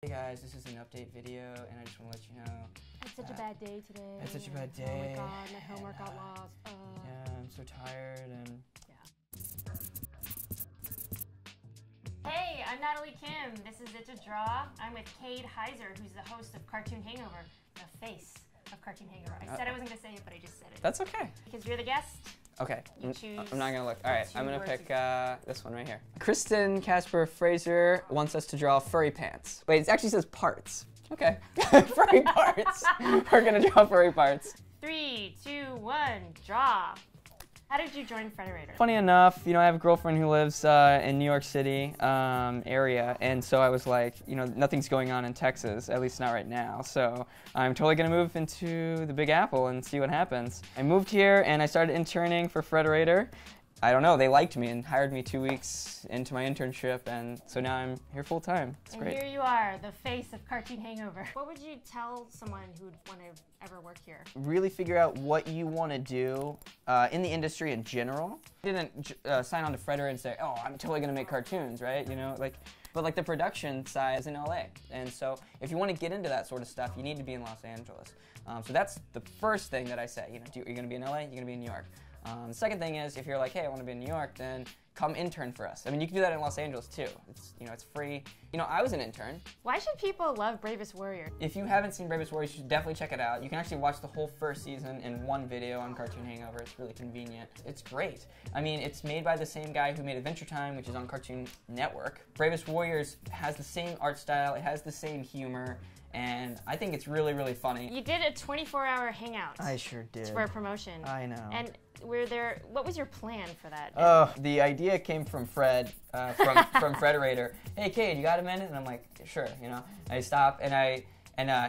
Hey guys, this is an update video, and I just want to let you know. It's such a bad day today. It's such a bad day. Oh my god, my homework got lost. Yeah, I'm so tired and. Yeah. Hey, I'm Natalie Kim. This is It's a Draw. I'm with Cade Hiser, who's the host of Cartoon Hangover, the face of Cartoon Hangover. I said I wasn't gonna say it, but I just said it. That's okay. Because you're the guest. Okay, You choose. I'm not gonna look. All right, I'm gonna pick this one right here. Kristen Casper Fraser wants us to draw furry pants. Wait, it actually says parts. Okay, furry parts. We're gonna draw furry parts. 3, 2, 1, draw. How did you join Frederator? Funny enough, you know, I have a girlfriend who lives in New York City area, and so I was like, you know, nothing's going on in Texas, at least not right now. So I'm totally gonna move into the Big Apple and see what happens. I moved here and I started interning for Frederator. I don't know, they liked me and hired me 2 weeks into my internship, and so now I'm here full time. It's great. And here you are, the face of Cartoon Hangover. What would you tell someone who'd want to ever work here? Really figure out what you want to do in the industry in general. I didn't sign on to Frederator and say, oh, I'm totally gonna make cartoons, right? You know, but like the production side is in LA, and so if you want to get into that sort of stuff, you need to be in Los Angeles. So that's the first thing that I say. You know, you're gonna be in LA, you're gonna be in New York. The second thing is, if you're like, hey, I want to be in New York, then come intern for us. I mean, you can do that in Los Angeles too. It's, you know, it's free. You know, I was an intern. Why should people love Bravest Warrior? If you haven't seen Bravest Warrior, you should definitely check it out. You can actually watch the whole first season in one video on Cartoon Hangover. It's really convenient. It's great. I mean, it's made by the same guy who made Adventure Time, which is on Cartoon Network. Bravest Warriors has the same art style. It has the same humor. And I think it's really, really funny. You did a 24-hour hangout. I sure did. For a promotion. I know. And what was your plan for that? Oh, the idea came from Fred, from Frederator. Hey, Cade, you got a minute? And I'm like, sure, you know. I stop and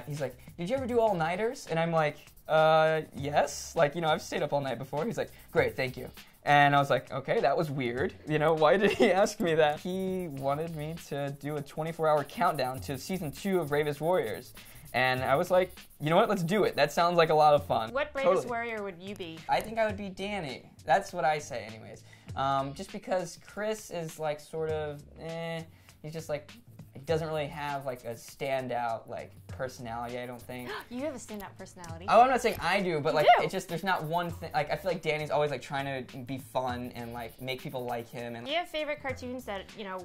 he's like, did you ever do all-nighters? And I'm like, yes. Like, you know, I've stayed up all night before. He's like, great, thank you. And I was like, okay, that was weird. You know, why did he ask me that? He wanted me to do a 24-hour countdown to season 2 of Bravest Warriors. And I was like, you know what, let's do it. That sounds like a lot of fun. What Bravest Warrior would you be? I think I would be Danny. That's what I say anyways. Just because Chris is like sort of, he's just like, he doesn't really have like a standout like personality, I don't think. You have a standout personality. Oh, I'm not saying I do, but like it's just there's not one thing. Like I feel like Danny's always like trying to be fun and like make people like him. And do you have favorite cartoons that, you know,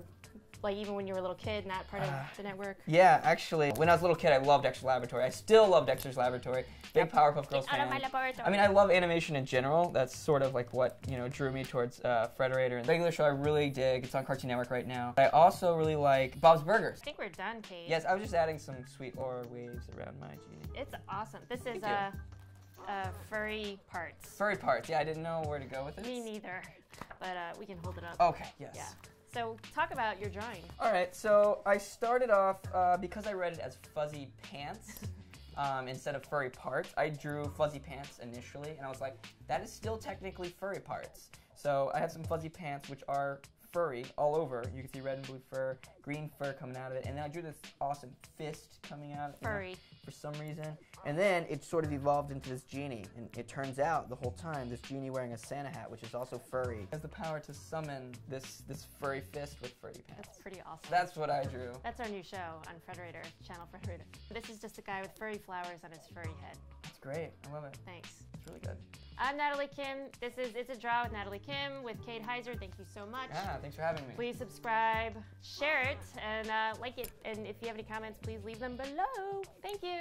like even when you were a little kid, not part of the network? Yeah, actually, when I was a little kid, I loved Dexter's Laboratory. I still love Dexter's Laboratory. Big Powerpuff Girls fan. I mean, I love animation in general. That's sort of like what, you know, drew me towards Frederator. And the regular show I really dig. It's on Cartoon Network right now. I also really like Bob's Burgers. I think we're done, Cade. Yes, I was just adding some sweet aura waves around my genie. It's awesome. This is furry parts. Furry parts. Yeah, I didn't know where to go with it. Me neither, but we can hold it up. Okay. Yes. Yeah. So talk about your drawing. All right, so I started off, because I read it as fuzzy pants instead of furry parts, I drew fuzzy pants initially, and I was like, that is still technically furry parts. So I have some fuzzy pants which are furry all over. You can see red and blue fur, green fur coming out of it, and then I drew this awesome fist coming out furry for some reason. And then it sort of evolved into this genie, and it turns out the whole time this genie wearing a Santa hat, which is also furry, has the power to summon this furry fist with furry pants. That's pretty awesome. That's what I drew. That's our new show on Frederator, Channel Frederator. This is just a guy with furry flowers on his furry head. That's great. I love it. Thanks. It's really good. I'm Natalie Kim. This is It's a Draw with Natalie Kim with Cade Hiser. Thank you so much. Yeah, thanks for having me. Please subscribe, share it, and like it. And if you have any comments, please leave them below. Thank you.